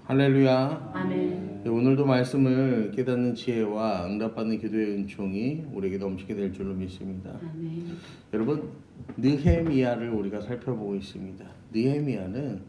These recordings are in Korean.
할렐루야. 아멘. 네, 오늘도 말씀을 깨닫는 지혜와 응답받는 기도의 은총이 우리에게 넘치게 될 줄로 믿습니다. 아멘. 여러분, 느헤미야를 우리가 살펴보고 있습니다. 느헤미야는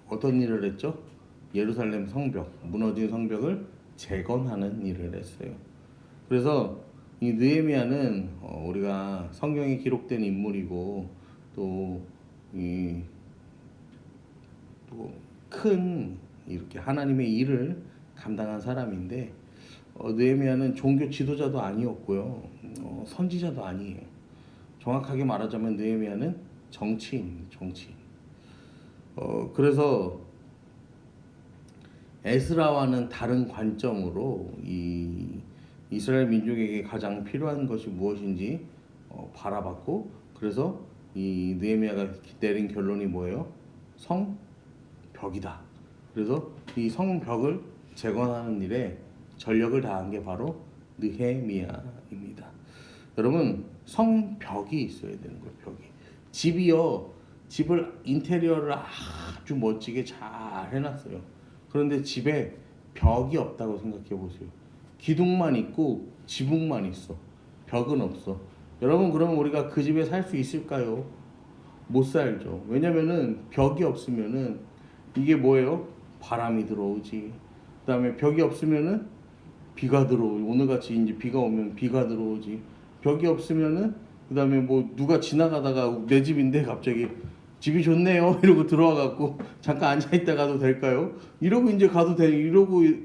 어떤 일을 했죠? 예루살렘 성벽, 무너진 성벽을 재건하는 일을 했어요. 그래서 이 느헤미야는 우리가 성경에 기록된 인물이고 또 큰 이렇게 하나님의 일을 감당한 사람인데 느헤미야는 종교 지도자도 아니었고요, 선지자도 아니에요. 정확하게 말하자면 느헤미야는 정치인. 그래서 에스라와는 다른 관점으로 이 이스라엘 민족에게 가장 필요한 것이 무엇인지 바라봤고, 그래서 이 느헤미야가 내린 결론이 뭐예요? 성벽이다. 그래서 이 성벽을 재건하는 일에 전력을 다한 게 바로 느헤미야입니다. 여러분, 성벽이 있어야 되는 거예요. 벽이. 집을 인테리어를 아주 멋지게 잘 해놨어요. 그런데 집에 벽이 없다고 생각해 보세요. 기둥만 있고 지붕만 있어. 벽은 없어. 여러분, 그러면 우리가 그 집에 살 수 있을까요? 못 살죠. 왜냐면은 벽이 없으면은 이게 뭐예요? 바람이 들어오지. 그다음에 벽이 없으면은 비가 들어오지. 오늘같이 이제 비가 오면 비가 들어오지. 벽이 없으면은 그다음에 뭐 누가 지나가다가 내 집인데 갑자기 집이 좋네요 이러고 들어와 갖고 잠깐 앉아 있다 가도 될까요? 이러고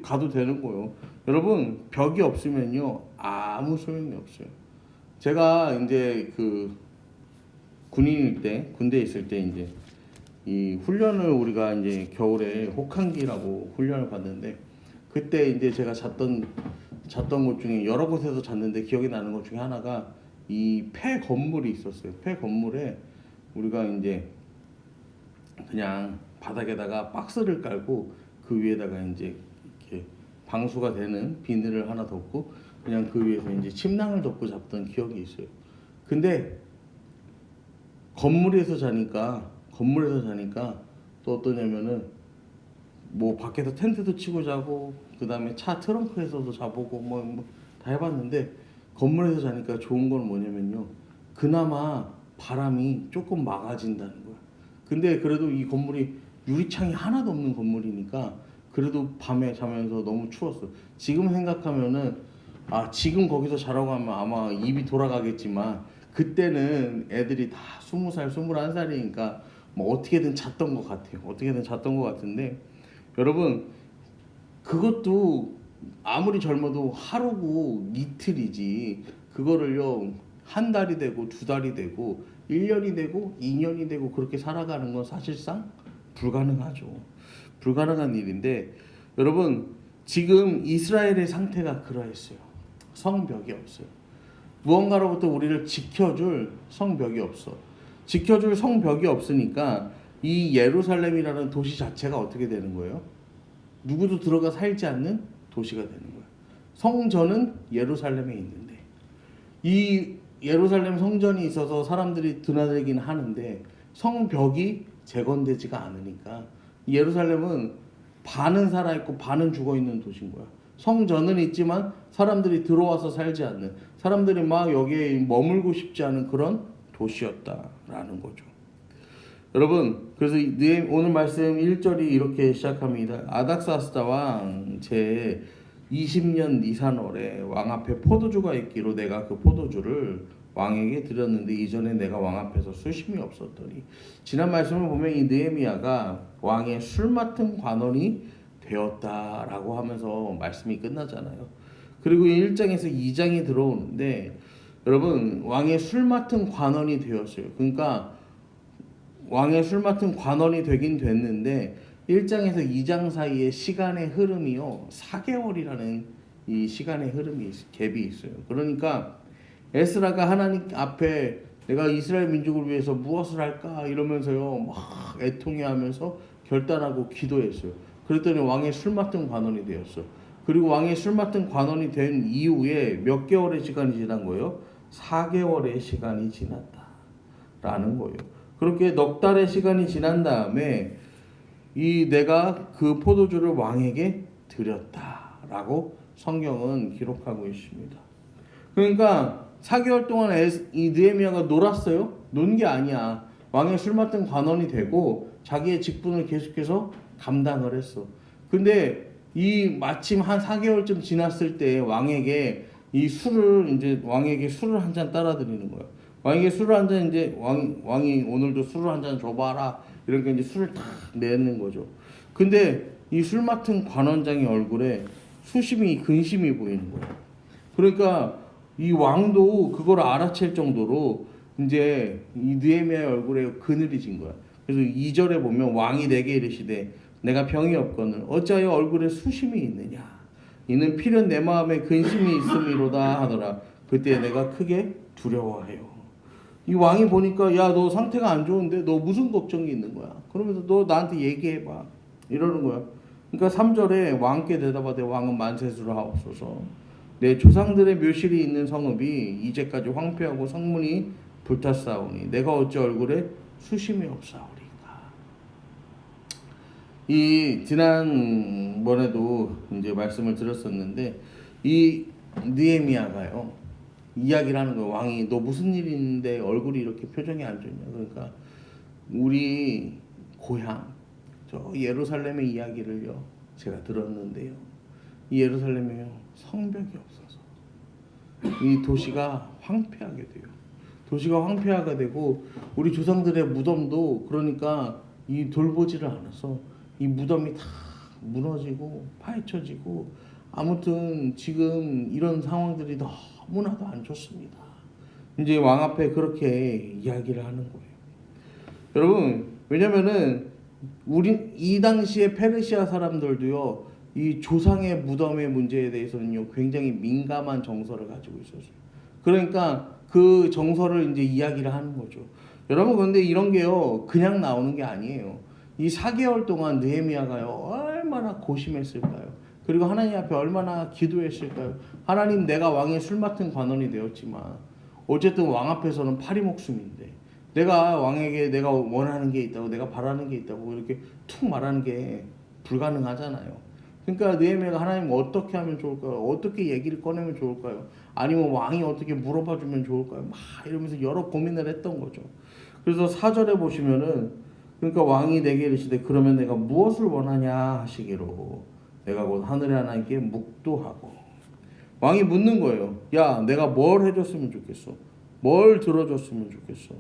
가도 되는 거예요. 여러분, 벽이 없으면요 아무 소용이 없어요. 제가 이제 군대에 있을 때 이제 이 훈련을 우리가 이제 겨울에 혹한기라고 훈련을 받는데, 그때 이제 제가 잤던 곳 중에 여러 곳에서 잤는데 기억이 나는 것 중에 하나가 이 폐 건물이 있었어요. 폐 건물에 우리가 이제 그냥 바닥에다가 박스를 깔고 그 위에다가 이제 이렇게 방수가 되는 비늘을 하나 덮고 그냥 그 위에서 이제 침낭을 덮고 잤던 기억이 있어요. 근데 건물에서 자니까 또 어떠냐면은 뭐 밖에서 텐트도 치고 자고 그다음에 차 트렁크에서도 자보고 뭐 다 해봤는데 건물에서 자니까 좋은 건 뭐냐면요, 그나마 바람이 조금 막아진다는 거야. 근데 그래도 이 건물이 유리창이 하나도 없는 건물이니까 그래도 밤에 자면서 너무 추웠어. 지금 생각하면은 지금 거기서 자라고 하면 아마 입이 돌아가겠지만 그때는 애들이 다 20살, 21살이니까 뭐 어떻게든 잤던 것 같아요. 어떻게든 잤던 것 같은데, 여러분, 그것도 아무리 젊어도 하루고 이틀이지 그거를요 한 달이 되고 두 달이 되고 1년이 되고 2년이 되고 그렇게 살아가는 건 사실상 불가능하죠. 불가능한 일인데, 여러분, 지금 이스라엘의 상태가 그러했어요. 성벽이 없어요. 무언가로부터 우리를 지켜줄 성벽이 없어. 지켜줄 성벽이 없으니까 이 예루살렘이라는 도시 자체가 어떻게 되는 거예요? 누구도 들어가 살지 않는 도시가 되는 거예요. 성전은 예루살렘에 있는데 이 예루살렘 성전이 있어서 사람들이 드나들긴 하는데 성벽이 재건되지가 않으니까 예루살렘은 반은 살아있고 반은 죽어있는 도시인 거야. 성전은 있지만 사람들이 들어와서 살지 않는, 사람들이 막 여기에 머물고 싶지 않은 그런 도시였다라는 거죠. 여러분, 그래서 오늘 말씀 1절이 이렇게 시작합니다. 아닥사스다 왕 제 20년 니산월에 왕 앞에 포도주가 있기로 내가 그 포도주를 왕에게 드렸는데 이전에 내가 왕 앞에서 수심이 없었더니. 지난 말씀을 보면 이 느헤미야가 왕의 술 맡은 관원이 되었다라고 하면서 말씀이 끝나잖아요. 그리고 1장에서 2장이 들어오는데, 여러분, 왕의 술 맡은 관원이 되었어요. 그러니까 왕의 술 맡은 관원이 되긴 됐는데 1장에서 2장 사이의 시간의 흐름이요 4개월이라는 이 시간의 흐름이 갭이 있어요. 그러니까 에스라가 하나님 앞에 내가 이스라엘 민족을 위해서 무엇을 할까 이러면서요 막 애통해하면서 결단하고 기도했어요. 그랬더니 왕의 술 맡은 관원이 되었어. 그리고 왕의 술 맡은 관원이 된 이후에 몇 개월의 시간이 지난 거예요? 4개월의 시간이 지났다라는 거예요. 그렇게 넉 달의 시간이 지난 다음에 이 내가 그 포도주를 왕에게 드렸다라고 성경은 기록하고 있습니다. 그러니까 4개월 동안 이 느헤미야가 놀았어요? 논 게 아니야. 왕의 술 맡은 관원이 되고 자기의 직분을 계속해서 감당을 했어. 근데 이 마침 한 4개월쯤 지났을 때 왕에게 이 술을 이제 왕에게 술을 한 잔 따라 드리는 거예요. 왕에게 술을 한 잔 이제 왕이 오늘도 술을 한 잔 줘봐라. 이렇게 이제 술을 탁 내는 거죠. 근데 이 술 맡은 관원장의 얼굴에 수심이 근심이 보이는 거예요. 그러니까 이 왕도 그걸 알아챌 정도로 이제 이 느헤미야의 얼굴에 그늘이 진 거야. 그래서 2절에 보면 왕이 내게 이르시되 내가 병이 없거늘 어찌하여 얼굴에 수심이 있느냐 이는 필연 내 마음에 근심이 있음이로다 하더라. 그때 내가 크게 두려워해요. 이 왕이 보니까 야 너 상태가 안 좋은데 너 무슨 걱정이 있는 거야? 그러면서 너 나한테 얘기해봐 이러는 거야. 그러니까 3절에 왕께 대답하되 왕은 만세수를 하옵소서. 내 조상들의 묘실이 있는 성읍이 이제까지 황폐하고 성문이 불탔사오니 내가 어찌 얼굴에 수심이 없사오리까. 이 지난번에도 이제 말씀을 드렸었는데 이 느헤미야가요 이야기를 하는 거예요. 왕이 너 무슨 일이 있는데 얼굴이 이렇게 표정이 안 좋냐. 그러니까 우리 고향 저 예루살렘의 이야기를요 제가 들었는데요. 이 예루살렘에요 성벽이 없어서 이 도시가 황폐하게 돼요. 도시가 황폐하게 되고 우리 조상들의 무덤도 그러니까 이 돌보지를 않아서 이 무덤이 다 무너지고 파헤쳐지고 아무튼 지금 이런 상황들이 너무나도 안 좋습니다. 이제 왕 앞에 그렇게 이야기를 하는 거예요. 여러분 왜냐면은 우리 이 당시에 페르시아 사람들도요 이 조상의 무덤의 문제에 대해서는요 굉장히 민감한 정서를 가지고 있었어요. 그러니까 그 정서를 이제 이야기를 하는 거죠. 여러분 그런데 이런 게요 그냥 나오는 게 아니에요. 이 4개월 동안 느헤미야가요 얼마나 고심했을까요? 그리고 하나님 앞에 얼마나 기도했을까요? 하나님 내가 왕의 술 맡은 관원이 되었지만 어쨌든 왕 앞에서는 파리 목숨인데 내가 왕에게 내가 원하는 게 있다고 내가 바라는 게 있다고 이렇게 툭 말하는 게 불가능하잖아요. 그러니까 느헤미야가 하나님 어떻게 하면 좋을까요? 어떻게 얘기를 꺼내면 좋을까요? 아니면 왕이 어떻게 물어봐 주면 좋을까요? 막 이러면서 여러 고민을 했던 거죠. 그래서 4절에 보시면은 그러니까 왕이 내게 이르시되 그러면 내가 무엇을 원하냐 하시기로 내가 곧 하늘의 하나님께 묵도하고 왕이 묻는 거예요. 야 내가 뭘 해줬으면 좋겠어? 뭘 들어줬으면 좋겠어?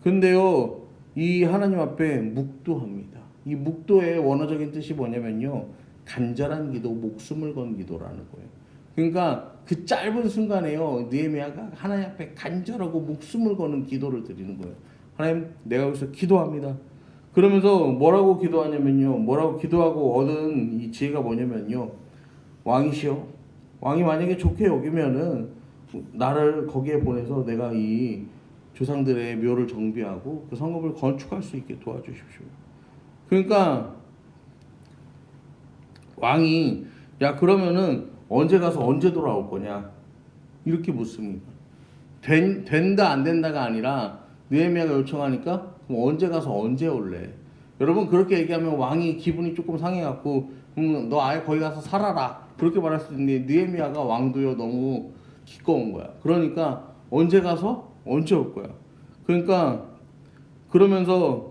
근데요 이 하나님 앞에 묵도합니다. 이 묵도의 원어적인 뜻이 뭐냐면요 간절한 기도, 목숨을 건 기도라는 거예요. 그러니까 그 짧은 순간에요 느헤미야가 하나님 앞에 간절하고 목숨을 거는 기도를 드리는 거예요. 하나님 내가 여기서 기도합니다. 그러면서 뭐라고 기도하냐면요 뭐라고 기도하고 얻은 이 지혜가 뭐냐면요 왕이시여 왕이 만약에 좋게 여기면은 나를 거기에 보내서 내가 이 조상들의 묘를 정비하고 그 성읍을 건축할 수 있게 도와주십시오. 그러니까 왕이 야 그러면은 언제 가서 언제 돌아올 거냐 이렇게 묻습니다. 된다 안 된다가 아니라 느헤미야가 요청하니까 그럼 언제 가서 언제 올래? 여러분 그렇게 얘기하면 왕이 기분이 조금 상해갖고 너 아예 거기 가서 살아라 그렇게 말할 수도 있는데 느헤미야가 왕도요 너무 기꺼운 거야. 그러니까 언제 가서 언제 올 거야. 그러니까 그러면서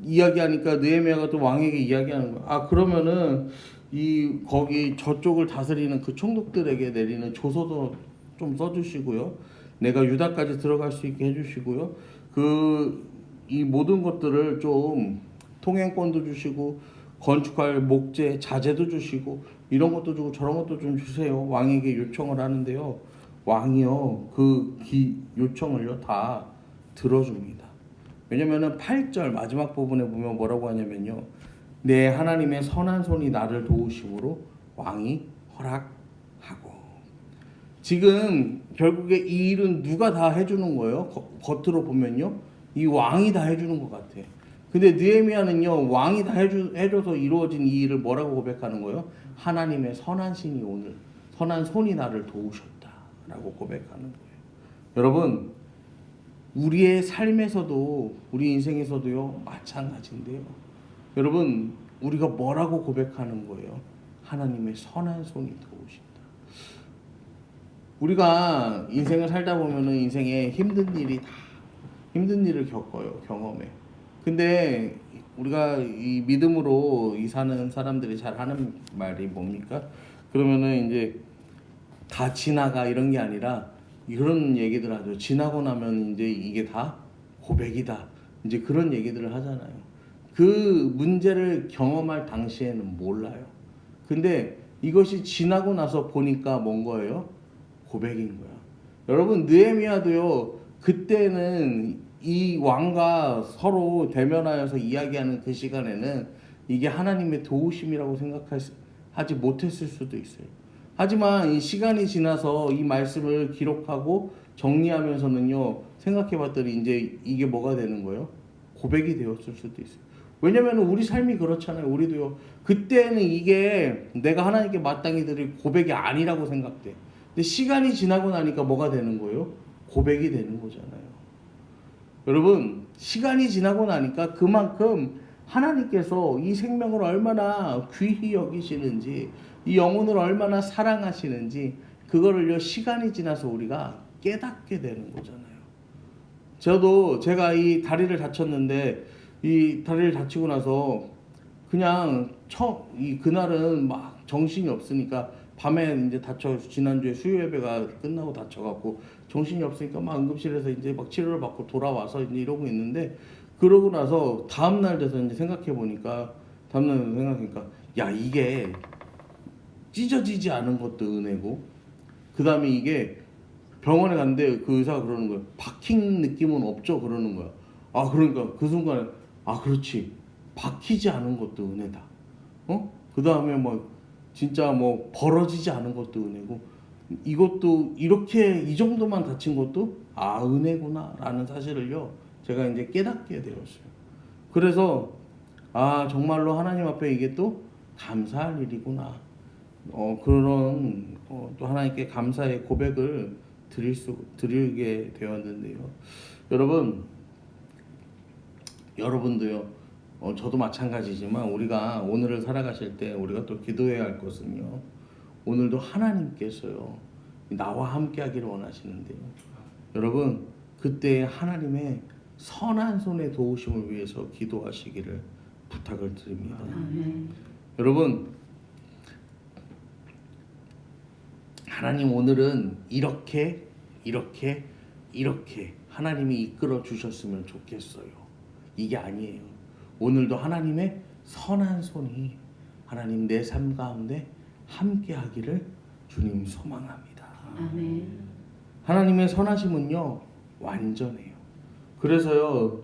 이야기하니까 느헤미야가 또 왕에게 이야기하는 거야. 아 그러면은 이 거기 저쪽을 다스리는 그 총독들에게 내리는 조서도 좀 써주시고요. 내가 유다까지 들어갈 수 있게 해주시고요. 이 모든 것들을 좀 통행권도 주시고 건축할 목재 자재도 주시고 이런 것도 주고 저런 것도 좀 주세요. 왕에게 요청을 하는데요. 왕이요 그 요청을요 다 들어줍니다. 왜냐면은 8절 마지막 부분에 보면 뭐라고 하냐면요. 내 하나님의 선한 손이 나를 도우심으로 왕이 허락하고. 지금 결국에 이 일은 누가 다 해주는 거예요? 겉으로 보면요. 이 왕이 다 해주는 것 같아. 근데 느헤미야는요. 왕이 다 해줘서 이루어진 이 일을 뭐라고 고백하는 거예요? 하나님의 선한 신이 오늘 선한 손이 나를 도우셨다라고 고백하는 거예요. 여러분 우리의 삶에서도 우리 인생에서도요 마찬가지인데요. 여러분 우리가 뭐라고 고백하는 거예요? 하나님의 선한 손이 도우신다. 우리가 인생을 살다 보면은 인생에 힘든 일을 겪어요. 경험해. 근데 우리가 이 믿음으로 이 사는 사람들이 잘 하는 말이 뭡니까? 그러면은 이제 다 지나가 이런 게 아니라 이런 얘기들 하죠. 지나고 나면 이제 이게 다 고백이다. 이제 그런 얘기들을 하잖아요. 그 문제를 경험할 당시에는 몰라요. 근데 이것이 지나고 나서 보니까 뭔 거예요? 고백인 거야. 여러분 느헤미야도요. 그때는 이 왕과 서로 대면하여서 이야기하는 그 시간에는 이게 하나님의 도우심이라고 생각하지 못했을 수도 있어요. 하지만 이 시간이 지나서 이 말씀을 기록하고 정리하면서는요. 생각해봤더니 이제 이게 뭐가 되는 거예요? 고백이 되었을 수도 있어요. 왜냐면 우리 삶이 그렇잖아요. 우리도요. 그때는 이게 내가 하나님께 마땅히 드릴 고백이 아니라고 생각돼. 근데 시간이 지나고 나니까 뭐가 되는 거예요? 고백이 되는 거잖아요. 여러분 시간이 지나고 나니까 그만큼 하나님께서 이 생명을 얼마나 귀히 여기시는지 이 영혼을 얼마나 사랑하시는지 그거를요 시간이 지나서 우리가 깨닫게 되는 거잖아요. 제가 이 다리를 다쳤는데 이 다리를 다치고 나서 그냥 그날은 막 정신이 없으니까 밤에 이제 지난주에 수요 예배가 끝나고 다쳐갖고 정신이 없으니까 막 응급실에서 이제 막 치료를 받고 돌아와서 이제 이러고 있는데 그러고 나서 다음날 돼서 이제 생각해보니까 야 이게 찢어지지 않은 것도 은혜고 그 다음에 이게 병원에 갔는데 그 의사가 그러는 거예요. 박힌 느낌은 없죠? 그러는 거야. 아 그러니까 그 순간에 아 그렇지 박히지 않은 것도 은혜다. 그 다음에 뭐 진짜 뭐 벌어지지 않은 것도 은혜고 이것도 이렇게 이 정도만 다친 것도 아 은혜구나 라는 사실을요 제가 이제 깨닫게 되었어요. 그래서 아 정말로 하나님 앞에 이게 또 감사할 일이구나. 또 하나님께 감사의 고백을 드리게 되었는데요. 여러분도요. 저도 마찬가지지만 우리가 오늘을 살아가실 때 우리가 또 기도해야 할 것은요. 오늘도 하나님께서요. 나와 함께 하기를 원하시는데요. 여러분 그때 하나님의 선한 손의 도우심을 위해서 기도하시기를 부탁을 드립니다. 여러분 하나님 오늘은 이렇게 하나님이 이끌어 주셨으면 좋겠어요. 이게 아니에요. 오늘도 하나님의 선한 손이 하나님 내 삶 가운데 함께 하기를 주님 소망합니다. 아멘. 하나님의 선하심은요 완전해요. 그래서요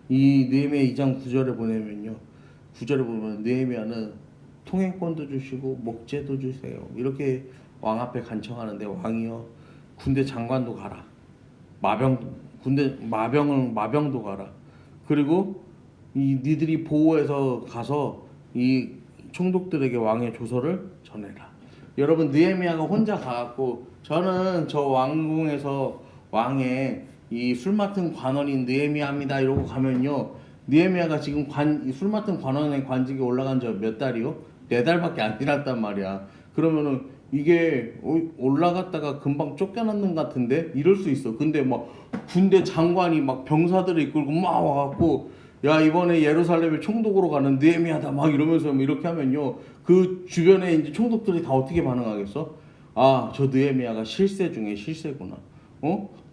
이 느헤미야 2장 9절에 보면 느헤미야는 통행권도 주시고 목재도 주세요. 이렇게 왕 앞에 간청하는데 왕이요 군대 장관도 가라. 마병도 가라. 그리고 이 니들이 보호해서 가서 이 총독들에게 왕의 조서를 전해라. 여러분 느헤미야가 혼자 가갖고 저는 저 왕궁에서 왕의 이 술 맡은 관원인 느헤미야입니다 이러고 가면요 느헤미야가 지금 술 맡은 관원의 관직에 올라간 지 몇 달이요? 4달밖에 안 지났단 말이야. 그러면은 이게 올라갔다가 금방 쫓겨났는 것 같은데 이럴 수 있어. 근데 막 군대 장관이 막 병사들을 이끌고 막 와갖고 야 이번에 예루살렘에 총독으로 가는 느헤미야다 막 이러면서 이렇게 하면요 그 주변에 이제 총독들이 다 어떻게 반응하겠어? 아 저 느헤미야가 실세 중에 실세구나.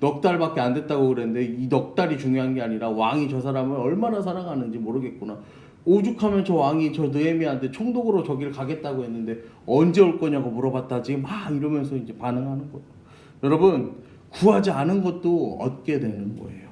넉 달밖에 안 됐다고 그랬는데 이 넉 달이 중요한 게 아니라 왕이 저 사람을 얼마나 사랑하는지 모르겠구나. 오죽하면 저 왕이 저 느헤미야한테 총독으로 저기를 가겠다고 했는데 언제 올 거냐고 물어봤다지 막 이러면서 이제 반응하는 거예요. 여러분 구하지 않은 것도 얻게 되는 거예요.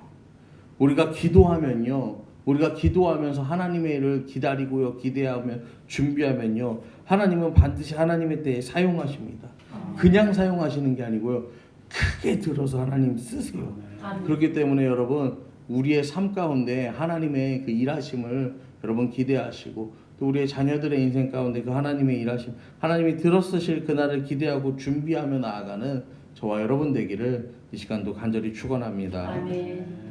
우리가 기도하면서 하나님의 일을 기다리고요 기대하며 준비하면요 하나님은 반드시 하나님의 때에 사용하십니다. 그냥 사용하시는 게 아니고요 크게 들어서 하나님 쓰세요. 그렇기 때문에 여러분 우리의 삶 가운데 하나님의 그 일하심을 여러분 기대하시고 또 우리의 자녀들의 인생 가운데 그 하나님의 일하심 하나님이 들어쓰실 그날을 기대하고 준비하며 나아가는 저와 여러분 되기를 이 시간도 간절히 축원합니다. 아멘.